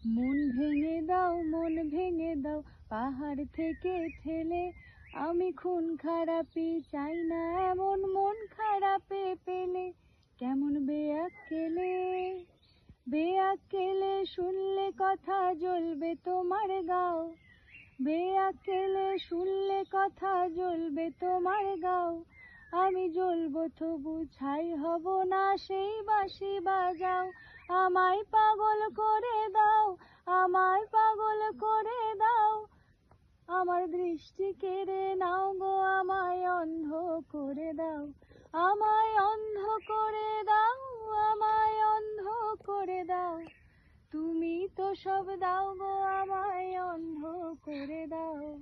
মন ভেঙে দাও পাহাড় থেকে ঠেলে। আমি খুন খারাপি চাই না এমন মন খারাপে পেলে। কেমন বেয়াক্কেলে শুনলে কথা জ্বলবে তোমার গাও। বেয়াক্কেলে শুনলে কথা জ্বলবে তোমার গাও। আমি জ্বলবো তবু ছাই হব না, সেই বাঁশি বাজাও। আমায় পাগল করে দাও, আমায় পাগল করে দাও। আমার দৃষ্টি কেড়ে নাও গো, আমায় অন্ধ করে দাও। আমায় অন্ধ করে দাও, আমায় অন্ধ করে দাও। তুমি তো সব দাও গো, আমায় অন্ধ করে দাও।